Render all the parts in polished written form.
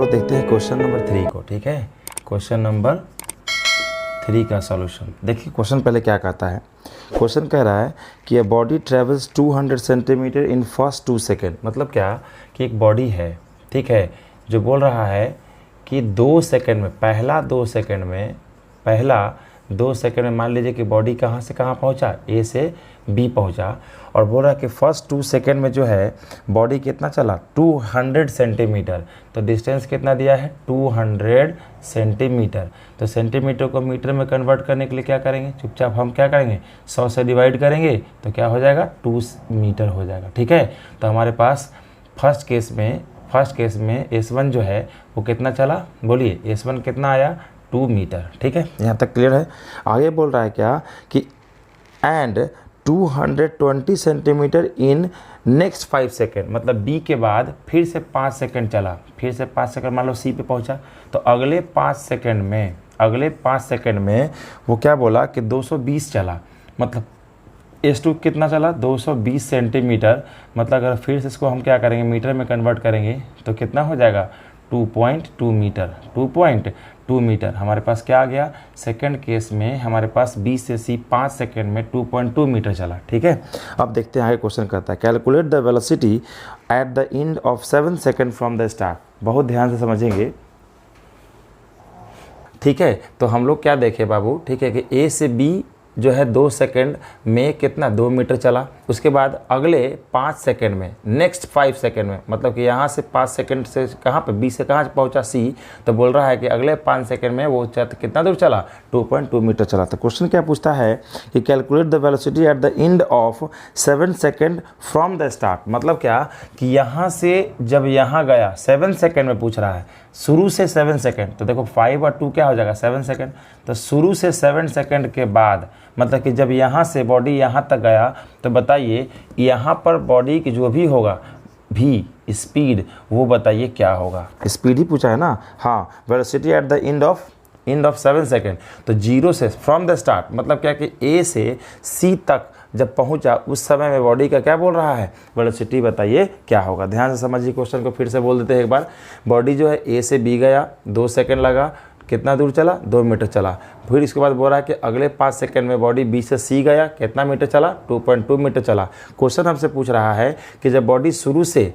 लोग देखते हैं क्वेश्चन नंबर 3 को। ठीक है, क्वेश्चन नंबर 3 का सॉल्यूशन देखिए। क्वेश्चन पहले क्या कहता है, क्वेश्चन कह रहा है कि a body travels 200 centimetre in first 2 second. मतलब क्या कि एक बॉडी है, ठीक है, जो बोल रहा है कि 2 सेकेंड में, पहला 2 सेकेंड में मान लीजिए कि बॉडी कहाँ से कहाँ पहुँचा, ए से बी पहुँचा, और बोल रहा है कि फर्स्ट 2 सेकेंड में जो है बॉडी कितना चला, 200 सेंटीमीटर। तो डिस्टेंस कितना दिया है, 200 सेंटीमीटर। तो सेंटीमीटर को मीटर में कन्वर्ट करने के लिए क्या करेंगे, चुपचाप हम क्या करेंगे, 100 से डिवाइड करेंगे तो क्या हो जाएगा, 2 मीटर हो जाएगा। ठीक है, तो हमारे पास फर्स्ट केस में S1 जो है वो कितना चला, बोलिए S1 कितना आया, 2 मीटर। ठीक है, यहाँ तक क्लियर है। आगे बोल रहा है क्या कि and 220 centimetre in next 5 second. मतलब B के बाद फिर से 5 सेकेंड चला, फिर से 5 सेकेंड मान लो C पे पहुंचा, तो अगले 5 सेकेंड में वो क्या बोला कि 220 चला। मतलब S2 कितना चला, 220 सेंटीमीटर। मतलब अगर फिर से इसको हम क्या करेंगे, मीटर में कन्वर्ट करेंगे तो कितना हो जाएगा, 2.2 मीटर। 2.2 मीटर हमारे पास क्या आ गया, सेकंड केस में हमारे पास B से C 5 सेकंड में 2.2 मीटर चला। ठीक है, अब देखते हैं आगे क्वेश्चन करता है, calculate the velocity at the end of 7 second from the start. बहुत ध्यान से समझेंगे। ठीक है, तो हम लोग क्या देखें बाबू, ठीक है, कि A से B जो है 2 सेकंड में कितना, 2 मीटर चला। उसके बाद अगले 5 सेकंड में, नेक्स्ट 5 सेकंड में, मतलब कि यहाँ से 5 सेकंड से कहाँ पे, B से कहाँ पहुँचा, C। तो बोल रहा है कि अगले 5 सेकंड में वो कितना दूर चला, 2.2 मीटर चला। तो क्वेश्चन क्या पूछता है कि calculate the velocity at the end of 7 second from the start. मतलब क्या कि यहाँ से जब यहाँ गया 7 सेकंड में पूछ रहा है, शुरू से 7 सेकंड। तो देखो 5 और 2 क्या हो जाएगा, 7 सेकंड। तो शुरू से 7 सेकंड के बाद, मतलब कि जब यहाँ से बॉडी यहाँ तक गया, तो बताइए यहाँ पर बॉडी की जो भी होगा भी स्पीड, वो बताइए क्या होगा। स्पीड ही पूछा है ना, हाँ। Velocity at the end of 7 second. तो 0 से फ्रॉम द स्टार्ट, मतलब क्या कि A से C तक जब पहुंचा उस समय में बॉडी का क्या बोल रहा है, वेलोसिटी बताइए क्या होगा। ध्यान से समझिए क्वेश्चन को, फिर से बोल देते हैं एक बार। बॉडी जो है A से B गया, 2 सेकंड लगा, कितना दूर चला, 2 मीटर चला। फिर इसके बाद बोल रहा है कि अगले 5 सेकंड में बॉडी B से C गया, कितना मीटर चला, 2.2 मीटर चला। क्वेश्चन हमसे पूछ रहा है कि जब बॉडी शुरू से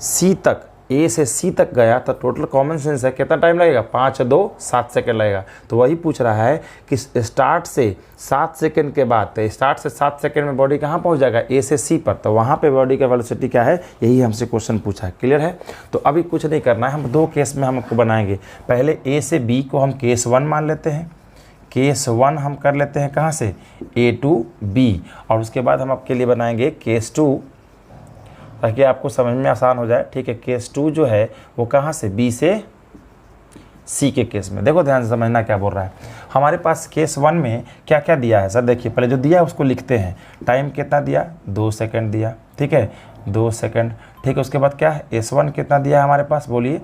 C तक, A से C तक गया, तो टोटल कॉमन सेंस है कितना टाइम लगेगा, 5 2 7 सेकंड लगेगा। तो वही पूछ रहा है कि स्टार्ट से 7 सेकंड के बाद, तो स्टार्ट से 7 सेकंड में बॉडी कहाँ पहुँच जाएगा, A से C पर। तो वहाँ पे बॉडी का वेलोसिटी क्या है, यही हमसे क्वेश्चन पूछा है। क्लियर है। तो अभी कुछ नहीं करना है, हम 2 केस में हम आपको बनाएंगे। पहले A से B को हम केस 1 मान लेते हैं, केस 1 हम कर लेते हैं कहाँ से, A to B, और उसके बाद हम आपके लिए बनाएंगे केस 2, ताकि आपको समझ में आसान हो जाए। ठीक है, केस 2 जो है वो कहाँ से, B से C के केस में। देखो ध्यान से समझना क्या बोल रहा है। हमारे पास केस 1 में क्या क्या दिया है सर, देखिए पहले जो दिया है उसको लिखते हैं। टाइम कितना दिया, 2 सेकंड दिया। ठीक है, 2 सेकंड। ठीक है, उसके बाद क्या है, S1 कितना दिया है हमारे पास, बोलिए।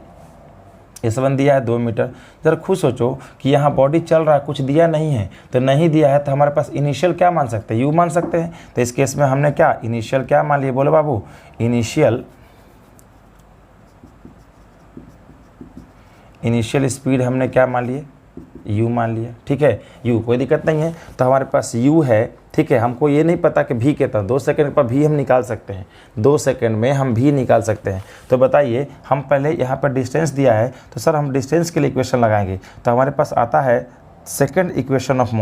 S1 दिया है 2 मीटर। ज़रा खुद सोचो कि यहाँ बॉडी चल रहा है, कुछ दिया नहीं है, तो नहीं दिया है तो हमारे पास इनिशियल क्या मान सकते हैं, U मान सकते हैं। तो इस केस में हमने क्या इनिशियल क्या मान लिए, बोलो बाबू, इनिशियल स्पीड हमने क्या मान लिए, U मान लिया। ठीक है, U, कोई दिक्कत नहीं है। तो हमारे पास U है। ठीक है, हमको ये नहीं पता कि V कितना, 2 सेकंड पर भी हम निकाल सकते हैं, 2 सेकंड में हम भी निकाल सकते हैं। तो बताइए, हम पहले यहाँ पर डिस्टेंस दिया है, तो सर हम डिस्टेंस के लिए इक्वेशन लगाएंगे। तो हमारे पास आता है सेकंड इक्वेशन ऑफ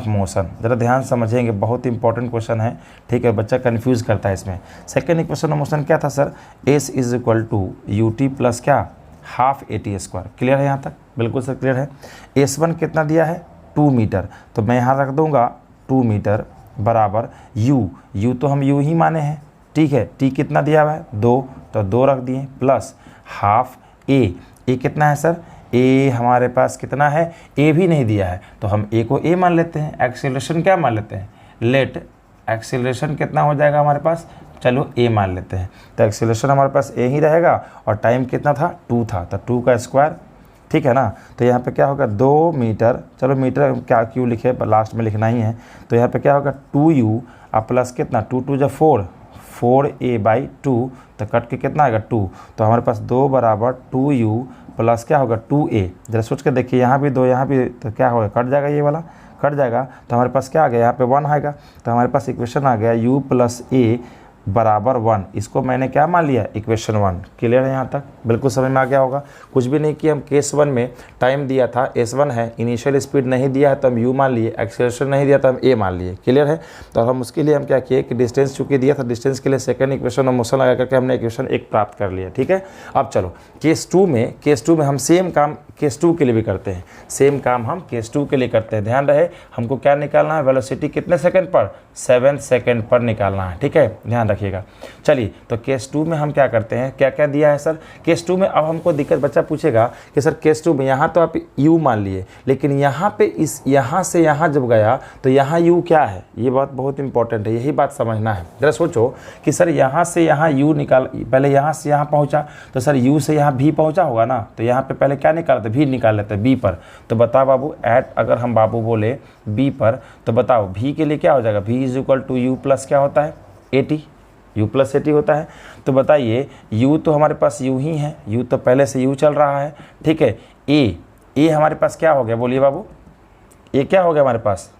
मोशन। ज़रा ध्यान समझेंगे, बहुत इंपॉर्टेंट क्वेश्चन है। ठीक है, बच्चा कन्फ्यूज़ करता है इसमें। सेकंड इक्वेशन ऑफ मोशन क्या था sir, S is equal to ut plus क्या, हाफ AT²। क्लियर है यहाँ तक, बिल्कुल सर क्लियर है। S1 कितना दिया है, 2 मीटर। तो मैं यहाँ रख दूँगा 2 मीटर बराबर U तो हम U ही माने हैं। ठीक है, T कितना दिया हुआ है, 2, तो 2 रख दिए, प्लस हाफ A कितना है सर, A हमारे पास कितना है, A भी नहीं दिया है, तो हम A को A मान लेते हैं। एक्सीलरेशन क्या मान लेते हैं, लेट एक्सीलरेशन कितना हो जाएगा हमारे पास, चलो A मान लेते हैं। तो एक्सीलरेशन हमारे पास A ही रहेगा, और टाइम कितना था, 2 था, तो 2 का स्क्वायर। ठीक है ना। तो यहाँ पे क्या होगा 2 मीटर, चलो मीटर क्या क्यों लिखे, लास्ट में लिखना ही है। तो यहाँ पे क्या होगा 2u और प्लस कितना 2 2 जा 4, 4a/2, तो कट के कितना आएगा 2, तो हमारे पास 2 बराबर 2u प्लस क्या होगा 2a। जरा सोच के देखिए, यहाँ भी 2 यहाँ भी, तो क्या होगा, कट जाएगा, ये वाला कट जाएगा, तो हमारे पास क्या आ गया, यहाँ पे 1 आएगा, तो हमारे पास इक्वेशन आ गया u प्लस a बराबर 1। इसको मैंने क्या मान लिया, इक्वेशन 1। क्लियर है, यहाँ तक बिल्कुल समझ में आ गया होगा। कुछ भी नहीं किया, हम केस 1 में टाइम दिया था s1 है, इनिशियल स्पीड नहीं दिया है तो हम u मान लिए, एक्सेलरेशन नहीं दिया तो हम a मान लिए। क्लियर है, तो हम उसके लिए हम क्या किए कि डिस्टेंस चूंकि दिया था, डिस्टेंस के लिए सेकंड इक्वेशन और मोशन लगा करके हमने इक्वेशन 1 प्राप्त कर लिया। ठीक है, अब चलो केस 2 में हम सेम काम केस 2 के लिए भी करते हैं, सेम काम हम केस 2 के लिए करते हैं। ध्यान रहे, हमको क्या निकालना है, वेलोसिटी कितने सेकंड पर, 7 सेकंड पर निकालना है। ठीक है, ध्यान रखिएगा। चलिए, तो केस 2 में हम क्या करते हैं, क्या क्या दिया है सर केस 2 में। अब हमको दिक्कत, बच्चा पूछेगा कि सर केस 2 में यहाँ तो आप u मान लिए, लेकिन यहाँ पे इस यहाँ से यहाँ जब गया तो यहाँ u क्या है, ये बात बहुत इंपॉर्टेंट है, यही बात समझना है। जरा सोचो कि सर यहाँ से यहाँ u निकाल, पहले यहाँ से यहाँ पहुँचा तो सर u से यहाँ v पहुँचा होगा ना, तो यहाँ पे पहले क्या निकालते, v निकाल लेते हैं, b पर। तो बताओ बाबू, एट अगर हम बाबू बोले b पर, तो बताओ v के लिए क्या हो जाएगा, v is equal to u plus क्या होता है 80, u प्लस 80 होता है। तो बताइए u तो हमारे पास u ही है, u तो पहले से u चल रहा है। ठीक है, a हमारे पास क्या हो गया, बोलिए बाबू, a क्या हो गया हमारे पास,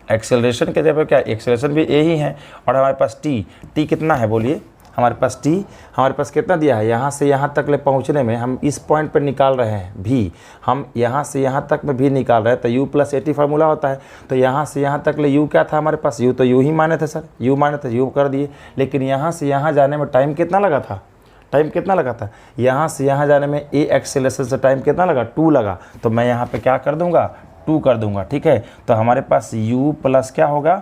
एक्सेलरेशन के जगह पे क्या, एक्सेलरेशन भी a ही है, और हमारे पास t कितना है, बोलिए हमारे पास t हमारे पास कितना दिया है, यहाँ से यहाँ तक ले पहुँचने में हम इस पॉइंट पर निकाल रहे हैं v, हम यहाँ से यहाँ तक में v निकाल रहे हैं, तो u प्लस 80 फार्मूला होता है। तो यहाँ से यहाँ तक ले u क्या था हमारे पास, u तो u ही माने थे सर, u माने थे u कर दिए, लेकिन यहाँ से यहाँ जाने में टाइम कितना लगा था, टाइम कितना लगा था, यहाँ से यहाँ जाने में a एक्सेलरेशन से टाइम कितना लगा, 2 लगा, तो मैं यहाँ पे क्या कर दूंगा, 2 कर दूंगा। ठीक है, तो हमारे पास u प्लस क्या होगा,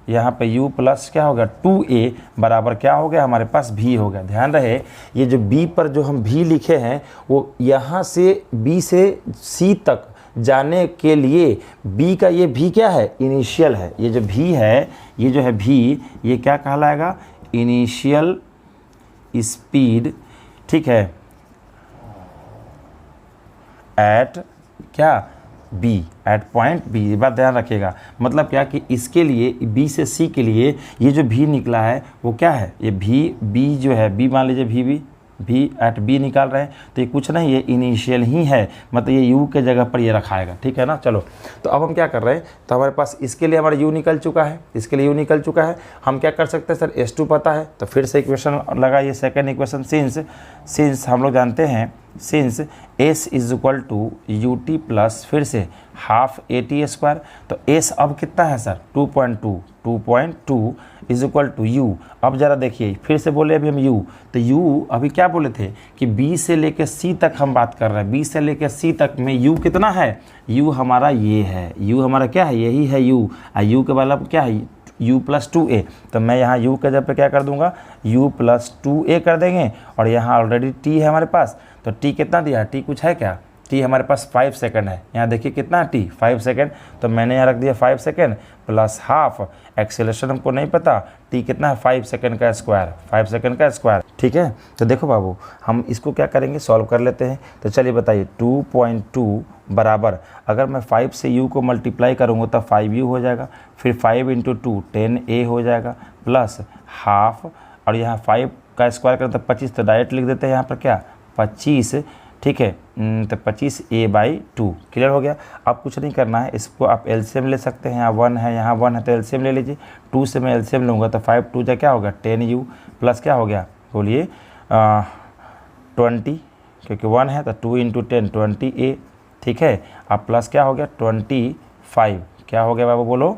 यहाँ पे u प्लस क्या होगा 2a बराबर क्या हो गया, हमारे पास v हो गया। ध्यान रहे, ये जो b पर जो हम v लिखे हैं वो यहाँ से b से c तक जाने के लिए b का ये v क्या है, इनिशियल है। ये जो v है, ये जो है v, ये क्या कहलाएगा, इनिशियल स्पीड। ठीक है, एट क्या, B, एट पॉइंट B। ये बात ध्यान रखिएगा, मतलब क्या कि इसके लिए B से C के लिए ये जो V निकला है वो क्या है, ये B जो है, B मान लीजिए V एट B निकाल रहे हैं, तो ये कुछ नहीं, ये इनिशियल ही है, मतलब ये U के जगह पर ये रखाएगा। ठीक है ना, चलो तो अब हम क्या कर रहे हैं, तो हमारे पास इसके लिए हमारा U निकल चुका है, इसके लिए U निकल चुका है। हम क्या कर सकते हैं सर, S2 पता है, तो फिर से इक्वेशन लगाइए, सेकेंड इक्वेशन, सिंस हम लोग जानते हैं, since s is equal to U T plus फिर से हाफ ए टी स्क्वायर, तो s अब कितना है sir 2.2 is equal to U. अब ज़रा देखिए, फिर से बोले अभी हम u, तो u अभी क्या बोले थे कि b से लेकर c तक हम बात कर रहे हैं, b से लेकर c तक में u कितना है, u हमारा ये है, u हमारा क्या है, यही है u, u के मतलब क्या है u प्लस 2a, तो मैं यहाँ u के जगह पे क्या कर दूंगा, u प्लस 2a कर देंगे, और यहाँ ऑलरेडी t है हमारे पास, तो t कितना दिया है, t कुछ है क्या, t हमारे पास 5 सेकंड है। यहाँ देखिए कितना है t 5 सेकंड, तो मैंने यहाँ रख दिया 5 सेकंड प्लस हाफ, एक्सेलरेशन हमको नहीं पता, t कितना है 5 सेकंड का स्क्वायर, 5 सेकंड का स्क्वायर। ठीक है, तो देखो बाबू, हम इसको क्या करेंगे, सॉल्व कर लेते हैं। तो चलिए बताइए 2.2 बराबर, अगर मैं 5 से u को मल्टीप्लाई करूँगा तो 5u हो जाएगा, फिर 5 इंटू 2 10a हो जाएगा, प्लस हाफ, और यहाँ 5 का स्क्वायर करें तो 25, तो डायरेक्ट लिख देते हैं यहाँ पर क्या 25। ठीक है, तो 25a/2 क्लियर हो गया। अब कुछ नहीं करना है, इसको आप एलसीएम ले सकते हैं, यहाँ 1 है यहाँ 1 है तो एलसीएम ले लीजिए, 2 से मैं एलसीएम लूँगा तो 5 2 जा क्या होगा 10u प्लस क्या हो गया, बोलिए 20, क्योंकि 1 है तो 2 इंटू 10 20a। ठीक है, अब प्लस क्या हो गया 25, क्या हो गया बाबू बोलो,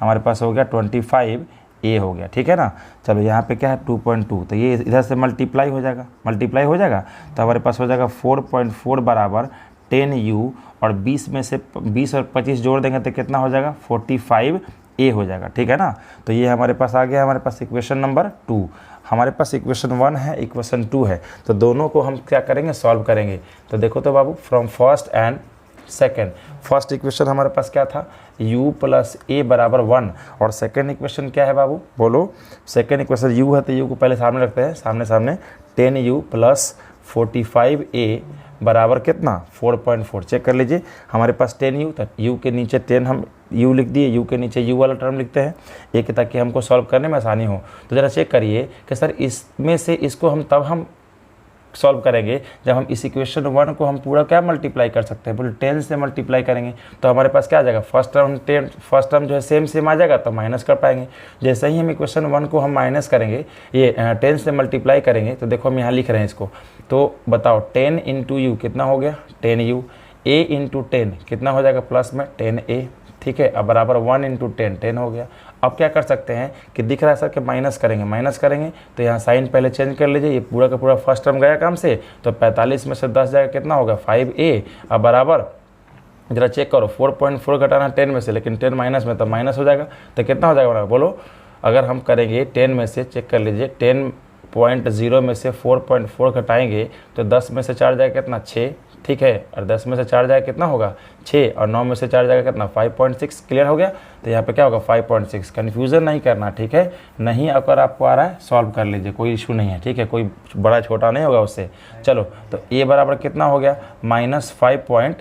हमारे पास हो गया 25a हो गया। ठीक है ना, चलो यहाँ पे क्या है 2.2, तो ये इधर से मल्टीप्लाई हो जाएगा, तो हमारे पास हो जाएगा 4.4 बराबर 10u, और 20 में से 20 और 25 जोड़ देंगे तो कितना हो जाएगा 45a हो जाएगा। ठीक है ना, तो ये हमारे पास आ गया, हमारे पास इक्वेशन नंबर 2। हमारे पास इक्वेशन 1 है, इक्वेशन 2 है, तो दोनों को हम क्या करेंगे, सॉल्व करेंगे। तो देखो तो बाबू, from first and second, first equation हमारे पास क्या था, u प्लस a बराबर 1, और सेकेंड इक्वेशन क्या है बाबू बोलो, सेकेंड इक्वेशन u है तो u को पहले सामने रखते हैं, सामने 10u प्लस 45A बराबर कितना 4.4। चेक कर लीजिए, हमारे पास 10U, तो U के नीचे 10 हम U लिख दिए, U के नीचे U वाला टर्म लिखते हैं एक, ताकि हमको सॉल्व करने में आसानी हो। तो ज़रा चेक करिए कि सर इसमें से इसको हम तब हम सॉल्व करेंगे जब हम इस इक्वेशन 1 को हम पूरा क्या मल्टीप्लाई कर सकते हैं, बोले 10 से मल्टीप्लाई करेंगे तो हमारे पास क्या आ जाएगा, फर्स्ट टर्म जो है सेम आ जाएगा, तो माइनस कर पाएंगे। जैसे ही हम इक्वेशन 1 को हम माइनस करेंगे, ये 10 से मल्टीप्लाई करेंगे, तो देखो हम यहाँ लिख रहे हैं इसको, तो बताओ 10 इंटू यू कितना हो गया 10U, A इंटू 10 कितना हो जाएगा प्लस में 10A, ठीक है। अब बराबर 1 इंटू 10 हो गया। अब क्या कर सकते हैं कि दिख रहा है सर कि माइनस करेंगे तो यहाँ साइन पहले चेंज कर लीजिए, ये पूरा का पूरा फर्स्ट टर्म गया काम से, तो 45 में से 10 जाएगा कितना होगा 5A। अब बराबर जरा चेक करो 4.4 घटाना 10 में से, लेकिन 10 माइनस में तो माइनस हो जाएगा, तो कितना हो जाएगा बोलो। अगर हम करेंगे 10 में से, चेक कर लीजिए 10.0 में से 4.4 घटाएंगे तो 10 में से 4 जाएगा कितना 6, ठीक है। और 10 में से 4 जाएगा कितना होगा 6, और 9 में से 4 जाएगा कितना 5.6। क्लियर हो गया, तो यहाँ पे क्या होगा 5.6। कन्फ्यूज़न नहीं करना, ठीक है। नहीं अगर आपको आ रहा है सॉल्व कर लीजिए, कोई इशू नहीं है, ठीक है, कोई बड़ा छोटा नहीं होगा उससे। चलो, तो ए बराबर कितना हो गया -5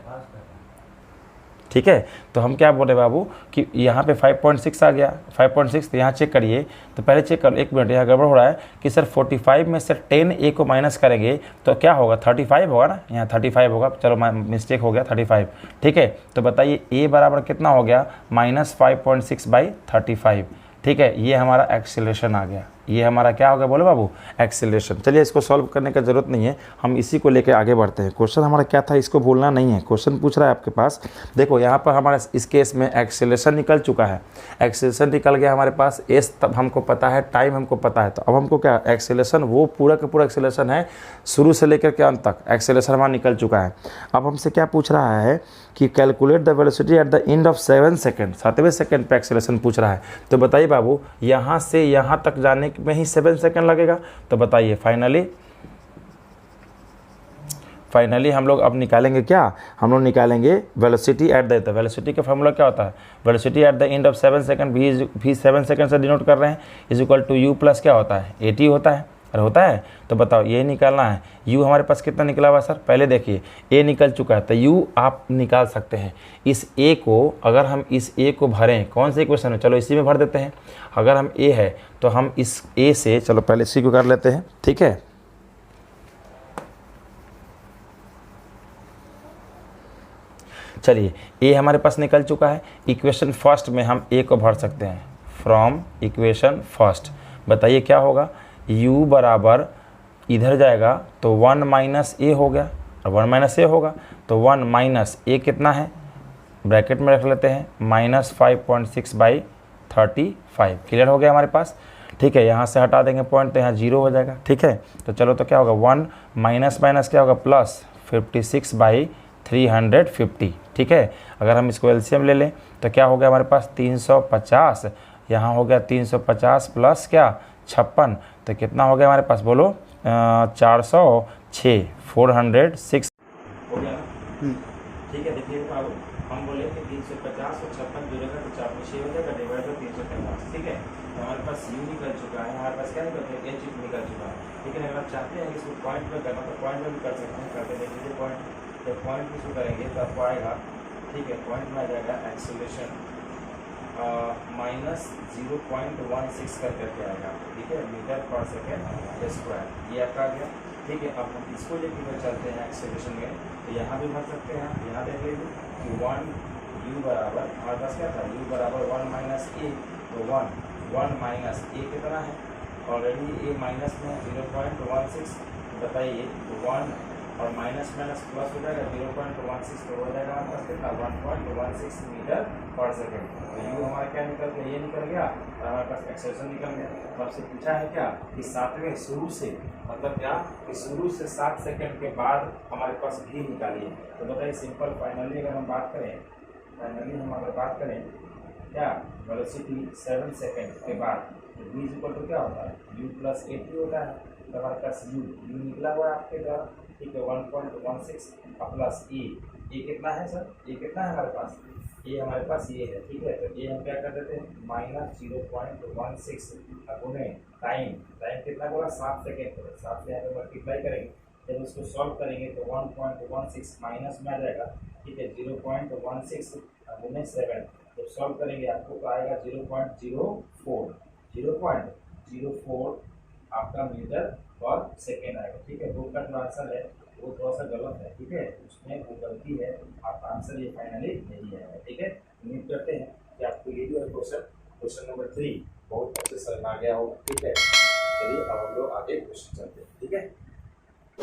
ठीक है। तो हम क्या बोले बाबू कि यहाँ पे 5.6 आ गया 5.6, तो यहाँ चेक करिए, तो पहले चेक कर, एक मिनट यहाँ गड़बड़ हो रहा है कि सर 45 में से 10A को माइनस करेंगे तो क्या होगा 35 होगा ना, यहाँ 35 होगा, चलो मिस्टेक हो गया 35, ठीक है। तो बताइए A बराबर कितना हो गया -5.6/35, ठीक है। ये हमारा एक्सेलरेशन आ गया, ये हमारा क्या हो गया बोले बाबू एक्सेलरेशन। चलिए इसको सॉल्व करने का ज़रूरत नहीं है, हम इसी को लेकर आगे बढ़ते हैं। क्वेश्चन हमारा क्या था इसको भूलना नहीं है। क्वेश्चन पूछ रहा है आपके पास, देखो यहाँ पर हमारा इस केस में एक्सेलरेशन निकल चुका है, एक्सेलरेशन निकल गया हमारे पास, एस तब हमको पता है, टाइम हमको पता है, तो अब हमको क्या एक्सेलरेशन, वो पूरा का पूरा एक्सेलरेशन है शुरू से लेकर के अंत तक एक्सेलरेशन हमारा निकल चुका है। अब हमसे क्या पूछ रहा है कि calculate the velocity at the end of 7 second, 7वें सेकेंड पे एक्सेलरेशन पूछ रहा है। तो बताइए बाबू यहाँ से यहाँ तक जाने में ही 7 सेकेंड लगेगा, तो बताइए फाइनली हम लोग अब निकालेंगे क्या, हम लोग निकालेंगे वेलोसिटी एट द, वेलोसिटी का फॉर्मूला क्या होता है, velocity at the end of 7 second, भी 7 सेकेंड से डिनोट कर रहे हैं, is equal to U plus क्या होता है 80 होता है, अरे होता है। तो बताओ ये निकालना है, U हमारे पास कितना निकला हुआ सर, पहले देखिए A निकल चुका है, तो U आप निकाल सकते हैं। इस A को, अगर हम इस A को भरें, कौन से इक्वेशन में, चलो इसी में भर देते हैं। अगर हम A है तो हम इस A से, चलो पहले इसी को कर लेते हैं, ठीक है। चलिए A हमारे पास निकल चुका है, इक्वेशन फर्स्ट में हम A को भर सकते हैं, फ्रॉम इक्वेशन फर्स्ट। बताइए क्या होगा, U बराबर इधर जाएगा तो 1 माइनस A हो गया, और 1 माइनस A होगा तो 1 माइनस A कितना है, ब्रैकेट में रख लेते हैं -5.6/35। क्लियर हो गया हमारे पास, ठीक है। यहाँ से हटा देंगे पॉइंट तो यहाँ 0 हो जाएगा, ठीक है। तो चलो तो क्या होगा 1 माइनस क्या होगा प्लस 56/350, ठीक है। अगर हम इसको एलसीएम ले लें तो क्या हो गया हमारे पास 350, यहाँ हो गया 350 प्लस क्या 56, तो कितना हो गया हमारे पास बोलो 406, 406 हो गया ना, ठीक है। देखिए हम बोले कि 350 और 56 जुड़ेगा तो 406 हो जाएगा, डिवाइड बाई 350, ठीक है। तो हमारे पास U निकल चुका है, हमारे पास क्या निकल चुका है H निकल चुका है, लेकिन अगर आप चाहते हैं इसको पॉइंट में करना तो पॉइंट में भी कर सकते हैं, करके देख लीजिए पॉइंट, जब पॉइंट इसको करेंगे तो आपको आएगा, ठीक है। पॉइंट में आ जाएगा एक्सेलरेशन -0.16 करके आएगा, ठीक है, मीटर पर सेकेंड स्क्वायर, ये आपका आ गया, ठीक है। अब हम इसको लेकर चलते हैं एक्सेलरेशन में, तो यहाँ भी भर सकते हैं, यहाँ देख लीजिए कि 1 U बराबर, हमारे पास क्या था U बराबर 1 माइनस A, तो 1 माइनस A कितना है, ऑलरेडी A माइनस में 0.16, बताइए 1 और माइनस प्लस हो जाएगा 0.16, तो हो जाएगा हमारे पास कितना 1.16 मीटर पर सेकेंड। तो U हमारा क्या निकल गया, ये निकल गया, और हमारे पास एक्सेलरेशन निकल गया। तो आपसे पूछा है क्या कि 7वें शुरू से, मतलब क्या कि शुरू से 7 सेकेंड के बाद हमारे पास V निकालिए। तो बताइए सिंपल, फाइनली अगर हम बात करें, क्या वेलोसिटी 7 सेकेंड के बाद, तो V इज इक्वल टू क्या होता है U प्लस 80 होता है, तो हमारे पास U निकला हुआ है आपके द्वारा, ठीक है 1.16 प्लस E कितना है सर, ये कितना है हमारे पास, ये हमारे पास ये है, ठीक है। तो ये हम क्या कर देते हैं -0.16 गुने टाइम कितना बोला 7 सेकेंड, 7 से यहाँ पे मल्टीप्लाई करेंगे जब उसको सॉल्व करेंगे तो 1.16 माइनस में आ जाएगा, ठीक है। 0.16 गुने 7 जब सॉल्व करेंगे आपको तो आएगा 0.04, 0.04 आपका मीटर पर सेकेंड आएगा, ठीक है। बुक का जो आंसर है वो थोड़ा सा गलत है, ठीक है, उसमें वो गलती है, आपका आंसर ये फाइनली नहीं आएगा, ठीक है। उम्मीद करते हैं कि आपको ये जो है क्वेश्चन नंबर 3 बहुत अच्छे से समझ आ गया होगा, ठीक है। चलिए अब हम लोग आगे क्वेश्चन चलते हैं।